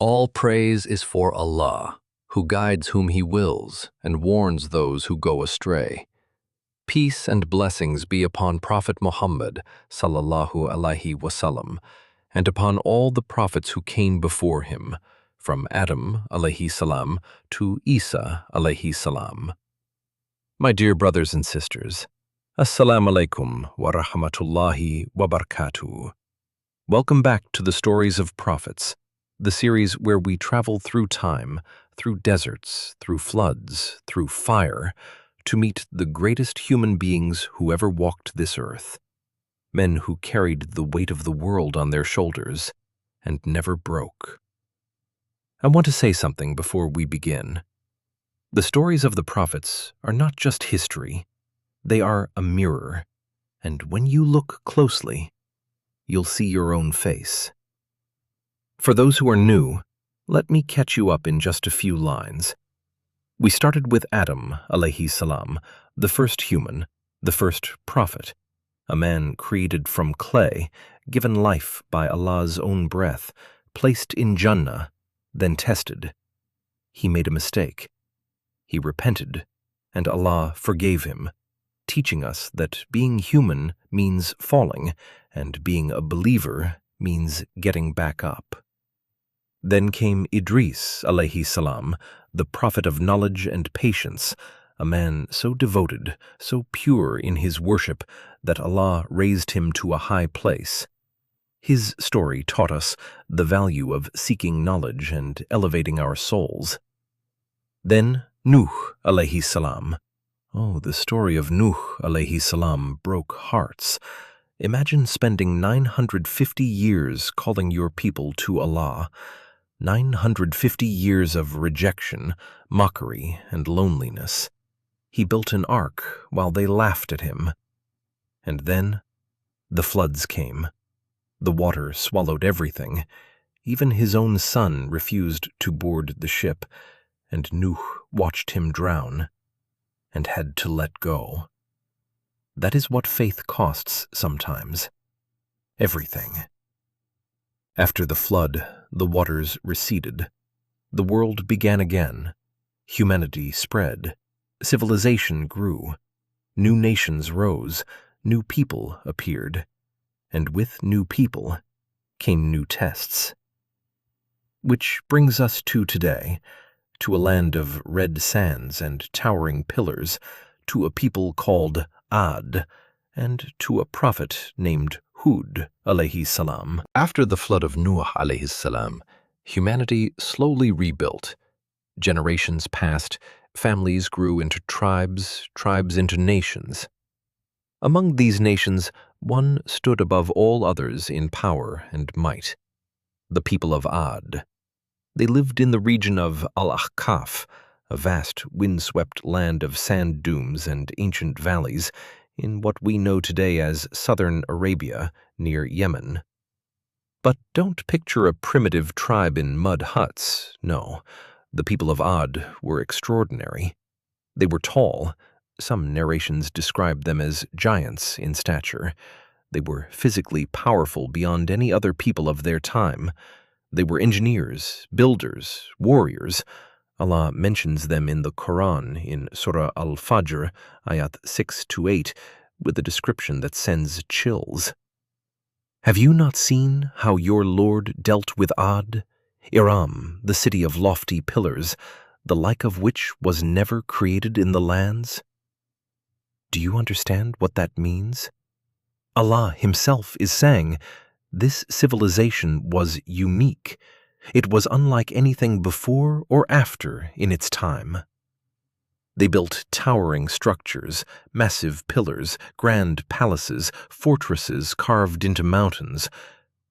All praise is for Allah, who guides whom He wills and warns those who go astray. Peace and blessings be upon Prophet Muhammad sallallahu alaihi wasallam, and upon all the prophets who came before him, from Adam Alaihi Salam to Isa Alaihi Salam. My dear brothers and sisters, Assalamu alaikum wa rahmatullahi wa barakatuh. Welcome back to the Stories of Prophets, the series where we travel through time, through deserts, through floods, through fire, to meet the greatest human beings who ever walked this earth, men who carried the weight of the world on their shoulders and never broke. I want to say something before we begin. The stories of the prophets are not just history, they are a mirror, and when you look closely, you'll see your own face. For those who are new, let me catch you up in just a few lines. We started with Adam Alaihi Salam, the first human, the first prophet, a man created from clay, given life by Allah's own breath, placed in Jannah, then tested. He made a mistake. He repented, and Allah forgave him, teaching us that being human means falling, and being a believer means getting back up. Then came Idris Alaihi Salam, the prophet of knowledge and patience, a man so devoted, so pure in his worship that Allah raised him to a high place. His story taught us the value of seeking knowledge and elevating our souls. Then Nuh Alaihi Salam. Oh, the story of Nuh Alaihi Salam broke hearts. Imagine spending 950 years calling your people to Allah, 950 years of rejection, mockery, and loneliness. He built an ark while they laughed at him. And then the floods came. The water swallowed everything. Even his own son refused to board the ship, and Nuh watched him drown and had to let go. That is what faith costs sometimes. Everything. After the flood, the waters receded. The world began again. Humanity spread. Civilization grew. New nations rose. New people appeared. And with new people came new tests. Which brings us to today, to a land of red sands and towering pillars, to a people called Ad, and to a prophet named Hud Alaihi Salam. After the flood of Noor Alaihi Salam, humanity slowly rebuilt. Generations passed, families grew into tribes, tribes into nations. Among these nations, one stood above all others in power and might, the people of Ad. They lived in the region of Al-Ahqaf, a vast windswept land of sand dunes and ancient valleys in what we know today as southern Arabia near Yemen. But don't picture a primitive tribe in mud huts. No, the people of Ad were extraordinary. They were tall. Some narrations describe them as giants in stature. They were physically powerful beyond any other people of their time. They were engineers, builders, warriors. Allah mentions them in the Quran in Surah Al-Fajr, ayat 6-8, with a description that sends chills. Have you not seen how your Lord dealt with Ad, Iram, the city of lofty pillars, the like of which was never created in the lands? Do you understand what that means? Allah Himself is saying, this civilization was unique. It was unlike anything before or after in its time. They built towering structures, massive pillars, grand palaces, fortresses carved into mountains.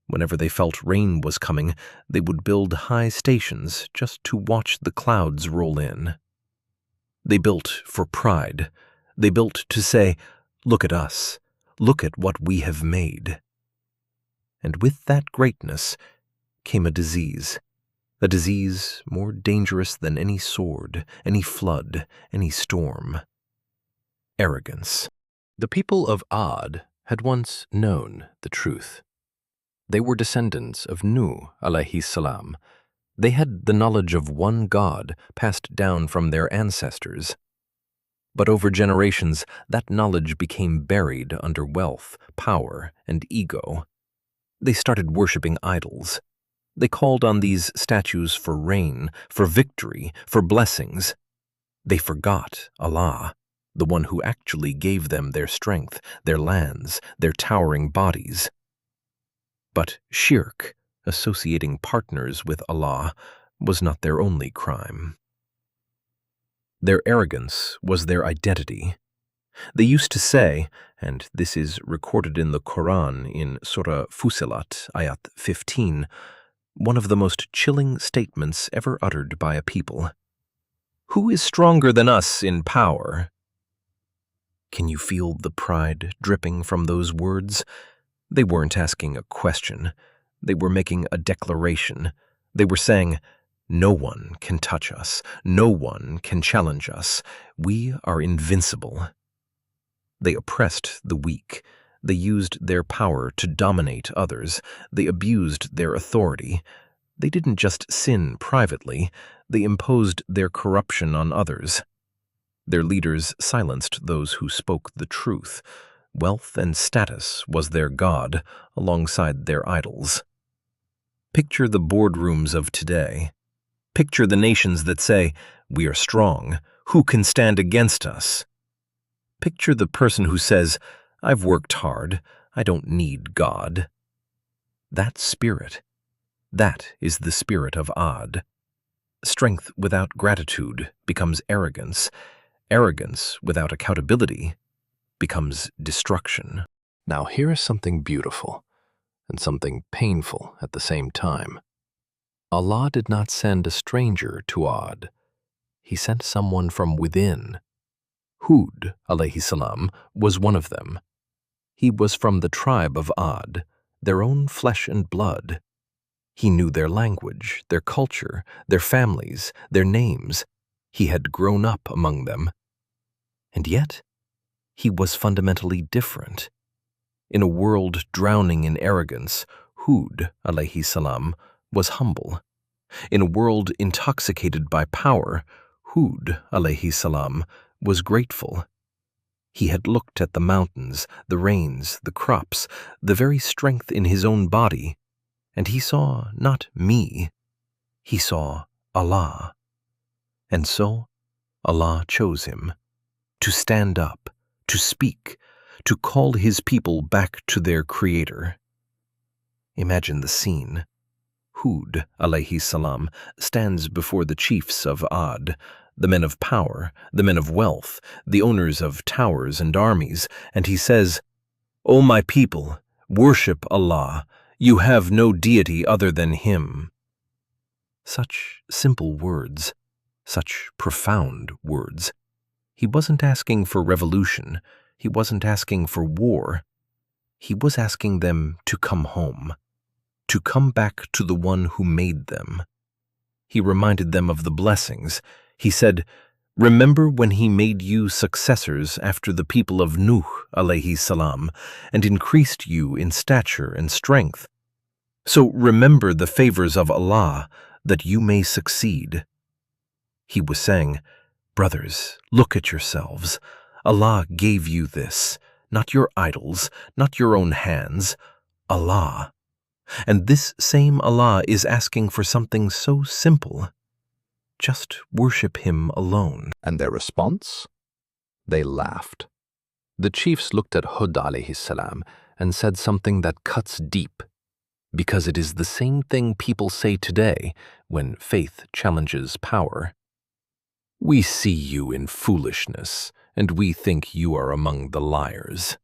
Whenever they felt rain was coming, they would build high stations just to watch the clouds roll in. They built for pride. They built to say, look at us, look at what we have made. And with that greatness came a disease more dangerous than any sword, any flood, any storm. Arrogance. The people of Ad had once known the truth. They were descendants of Nuh Alaihi Salam, They had the knowledge of one God passed down from their ancestors. But over generations, that knowledge became buried under wealth, power, and ego. They started worshipping idols. They called on these statues for rain, for victory, for blessings. They forgot Allah, the one who actually gave them their strength, their lands, their towering bodies. But shirk, associating partners with Allah, was not their only crime. Their arrogance was their identity. They used to say, and this is recorded in the Quran in Surah Fusilat, Ayat 15, one of the most chilling statements ever uttered by a people. Who is stronger than us in power? Can you feel the pride dripping from those words? They weren't asking a question. They were making a declaration. They were saying, no one can touch us. No one can challenge us. We are invincible. They oppressed the weak. They used their power to dominate others. They abused their authority. They didn't just sin privately. They imposed their corruption on others. Their leaders silenced those who spoke the truth. Wealth and status was their god, alongside their idols. Picture the boardrooms of today. Picture the nations that say, we are strong. Who can stand against us? Picture the person who says, I've worked hard. I don't need God. That spirit, that is the spirit of Ad. Strength without gratitude becomes arrogance. Arrogance without accountability becomes destruction. Now here is something beautiful and something painful at the same time. Allah did not send a stranger to Ad. He sent someone from within. Hud Alaihi Salam was one of them. He was from the tribe of Ad, their own flesh and blood. He knew their language, their culture, their families, their names. He had grown up among them. And yet, he was fundamentally different. In a world drowning in arrogance, Hud Alaihi Salam was humble. In a world intoxicated by power, Hud Alaihi Salam was grateful. He had looked at the mountains, the rains, the crops, the very strength in his own body, and he saw not me, he saw Allah. And so Allah chose him to stand up, to speak, to call his people back to their Creator. Imagine the scene. Hud Alaihi Salam stands before the chiefs of Ad, the men of power, the men of wealth, the owners of towers and armies, and he says, O my people, worship Allah. You have no deity other than Him. Such simple words, such profound words. He wasn't asking for revolution. He wasn't asking for war. He was asking them to come home, to come back to the one who made them. He reminded them of the blessings. He said, remember when he made you successors after the people of Nuh Alaihi Salam and increased you in stature and strength. So remember the favors of Allah that you may succeed. He was saying, brothers, look at yourselves. Allah gave you this, not your idols, not your own hands, Allah. And this same Allah is asking for something so simple. Just worship Him alone. And their response? They laughed. The chiefs looked at Hud Alaihi Salam and said something that cuts deep, because it is the same thing people say today when faith challenges power. We see you in foolishness, and we think you are among the liars.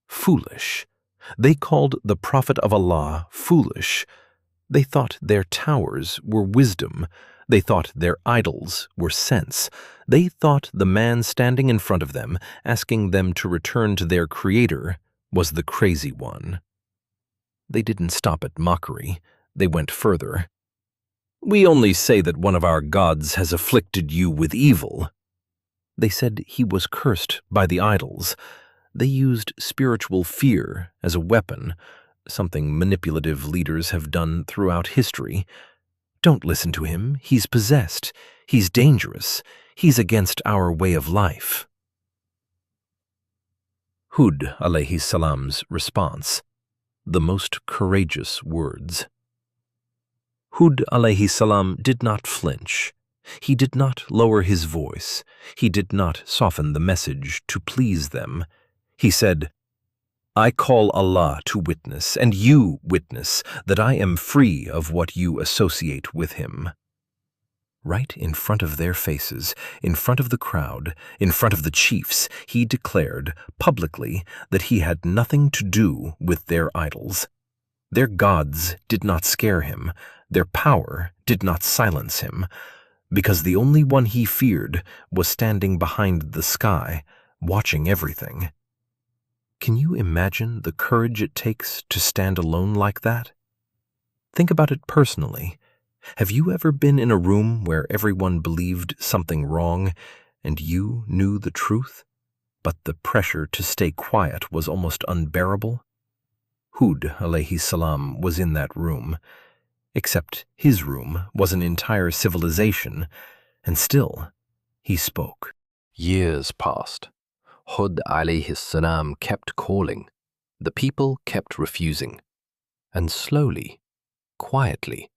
Foolish. They called the Prophet of Allah foolish. They thought their towers were wisdom. They thought their idols were sense. They thought the man standing in front of them, asking them to return to their Creator, was the crazy one. They didn't stop at mockery. They went further. We only say that one of our gods has afflicted you with evil. They said he was cursed by the idols. They used spiritual fear as a weapon, something manipulative leaders have done throughout history. Don't listen to him. He's possessed. He's dangerous. He's against our way of life. Hud Alaihi Salam's response. The most courageous words. Hud Alaihi Salam did not flinch. He did not lower his voice. He did not soften the message to please them. He said, I call Allah to witness, and you witness, that I am free of what you associate with him. Right in front of their faces, in front of the crowd, in front of the chiefs, he declared publicly that he had nothing to do with their idols. Their gods did not scare him. Their power did not silence him, because the only one he feared was standing behind the sky, watching everything. Can you imagine the courage it takes to stand alone like that? Think about it personally. Have you ever been in a room where everyone believed something wrong and you knew the truth, but the pressure to stay quiet was almost unbearable? Hud Alaihi Salam was in that room, except his room was an entire civilization, and still he spoke. Years passed. Hud Alaihi Salam kept calling. The people kept refusing. And slowly, quietly,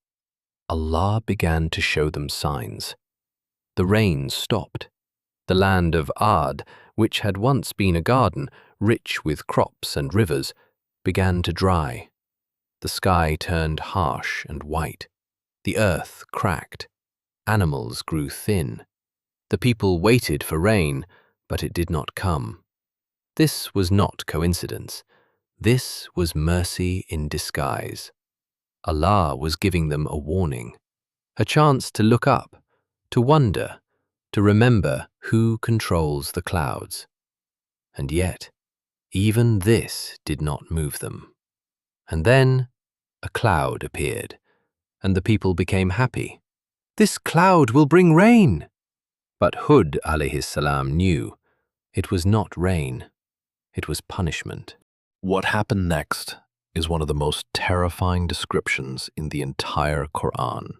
Allah began to show them signs. The rain stopped. The land of Ad, which had once been a garden, rich with crops and rivers, began to dry. The sky turned harsh and white. The earth cracked. Animals grew thin. The people waited for rain, but it did not come. This was not coincidence. This was mercy in disguise. Allah was giving them a warning, a chance to look up, to wonder, to remember who controls the clouds. And yet, even this did not move them. And then a cloud appeared, and the people became happy. This cloud will bring rain. But Hud Alaihi Salam knew it was not rain, it was punishment. What happened next is one of the most terrifying descriptions in the entire Quran.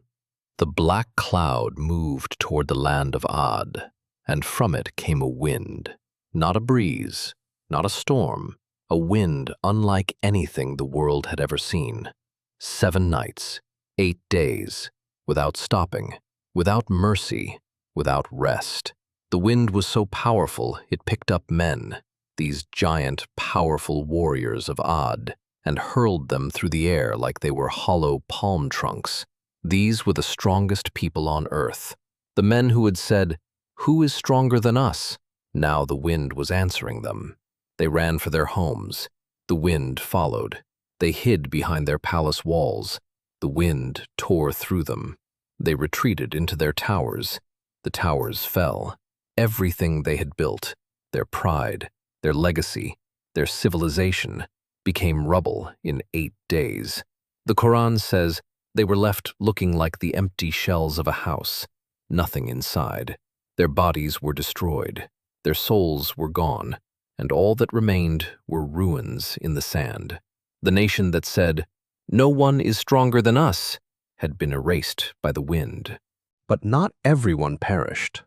The black cloud moved toward the land of Ad, and from it came a wind, not a breeze, not a storm, a wind unlike anything the world had ever seen. 7 nights, 8 days, without stopping, without mercy, without rest. The wind was so powerful it picked up men, these giant, powerful warriors of Ad, and hurled them through the air like they were hollow palm trunks. These were the strongest people on earth. The men who had said, "Who is stronger than us?" Now the wind was answering them. They ran for their homes. The wind followed. They hid behind their palace walls. The wind tore through them. They retreated into their towers. The towers fell. Everything they had built, their pride, their legacy, their civilization, became rubble in 8 days. The Quran says they were left looking like the empty shells of a house, nothing inside. Their bodies were destroyed, their souls were gone, and all that remained were ruins in the sand. The nation that said, "No one is stronger than us," had been erased by the wind. But not everyone perished.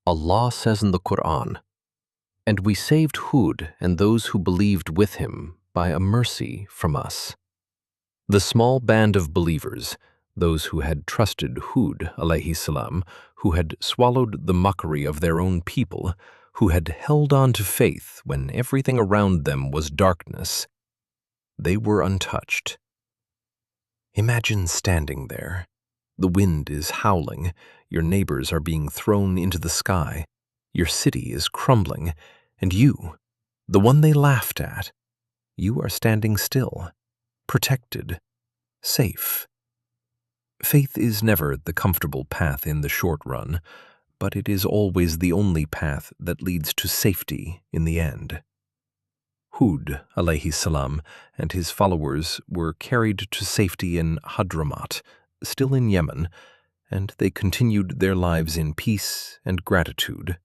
Allah says in the Quran, "And we saved Hud and those who believed with him by a mercy from us." The small band of believers, those who had trusted Hud Alaihi Salam, who had swallowed the mockery of their own people, who had held on to faith when everything around them was darkness, they were untouched. Imagine standing there. The wind is howling, your neighbors are being thrown into the sky, your city is crumbling, and you, the one they laughed at, you are standing still, protected, safe. Faith is never the comfortable path in the short run, but it is always the only path that leads to safety in the end. Hud Alaihi Salam and his followers were carried to safety in Hadramaut, still in Yemen, and they continued their lives in peace and gratitude.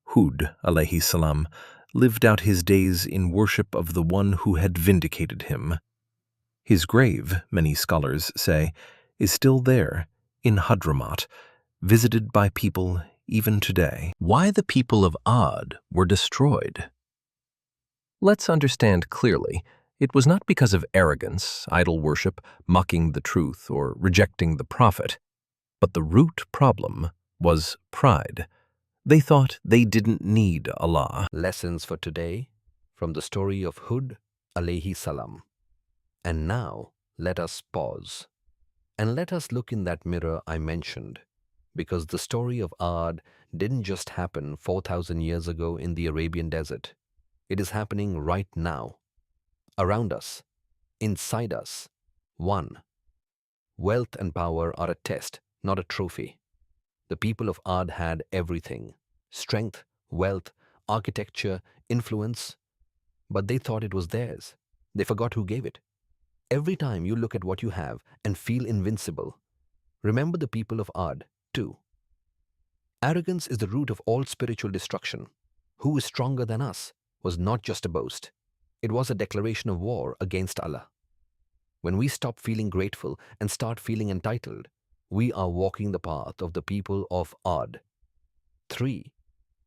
Hud Alaihi Salam lived out his days in worship of the one who had vindicated him. His grave, many scholars say, is still there in Hadramaut, visited by people even today. Why the people of Ad were destroyed? Let's understand clearly. It was not because of arrogance, idol worship, mocking the truth, or rejecting the prophet, but the root problem was pride. They thought they didn't need Allah. Lessons for today from the story of Hud Alaihi Salam. And now let us pause and let us look in that mirror I mentioned, because the story of Ad didn't just happen 4,000 years ago in the Arabian desert. It is happening right now, around us, inside us. 1. Wealth and power are a test, not a trophy. The people of Ad had everything: strength, wealth, architecture, influence, but they thought it was theirs. They forgot who gave it. Every time you look at what you have and feel invincible, remember the people of Ad. 2. Arrogance is the root of all spiritual destruction. Who is stronger than us was not just a boast. It was a declaration of war against Allah. When we stop feeling grateful and start feeling entitled, we are walking the path of the people of Ad. 3.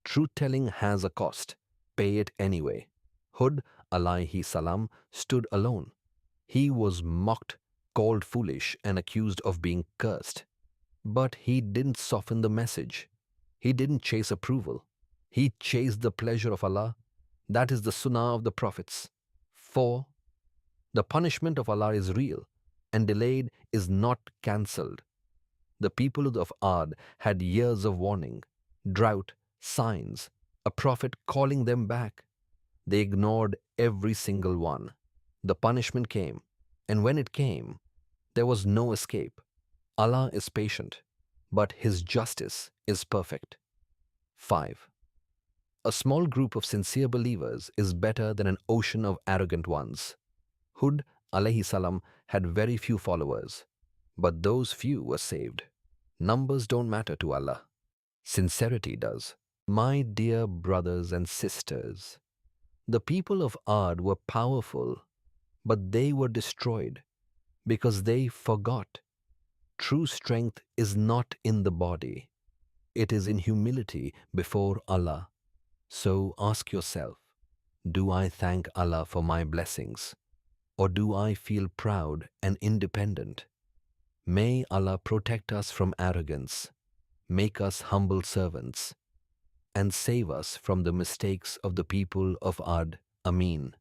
Truth-telling has a cost. Pay it anyway. Hud Alaihi Salam stood alone. He was mocked, called foolish, and accused of being cursed. But he didn't soften the message. He didn't chase approval. He chased the pleasure of Allah. That is the sunnah of the prophets. 4. The punishment of Allah is real, and delayed is not cancelled. The people of Ad had years of warning, drought, signs, a prophet calling them back. They ignored every single one. The punishment came, and when it came, there was no escape. Allah is patient, but His justice is perfect. 5. A small group of sincere believers is better than an ocean of arrogant ones. Hud Alaihi Salam had very few followers, but those few were saved. Numbers don't matter to Allah. Sincerity does. My dear brothers and sisters, the people of Ad were powerful, but they were destroyed because they forgot. True strength is not in the body. It is in humility before Allah. So ask yourself, do I thank Allah for my blessings, or do I feel proud and independent? May Allah protect us from arrogance, make us humble servants, and save us from the mistakes of the people of Ad. Ameen.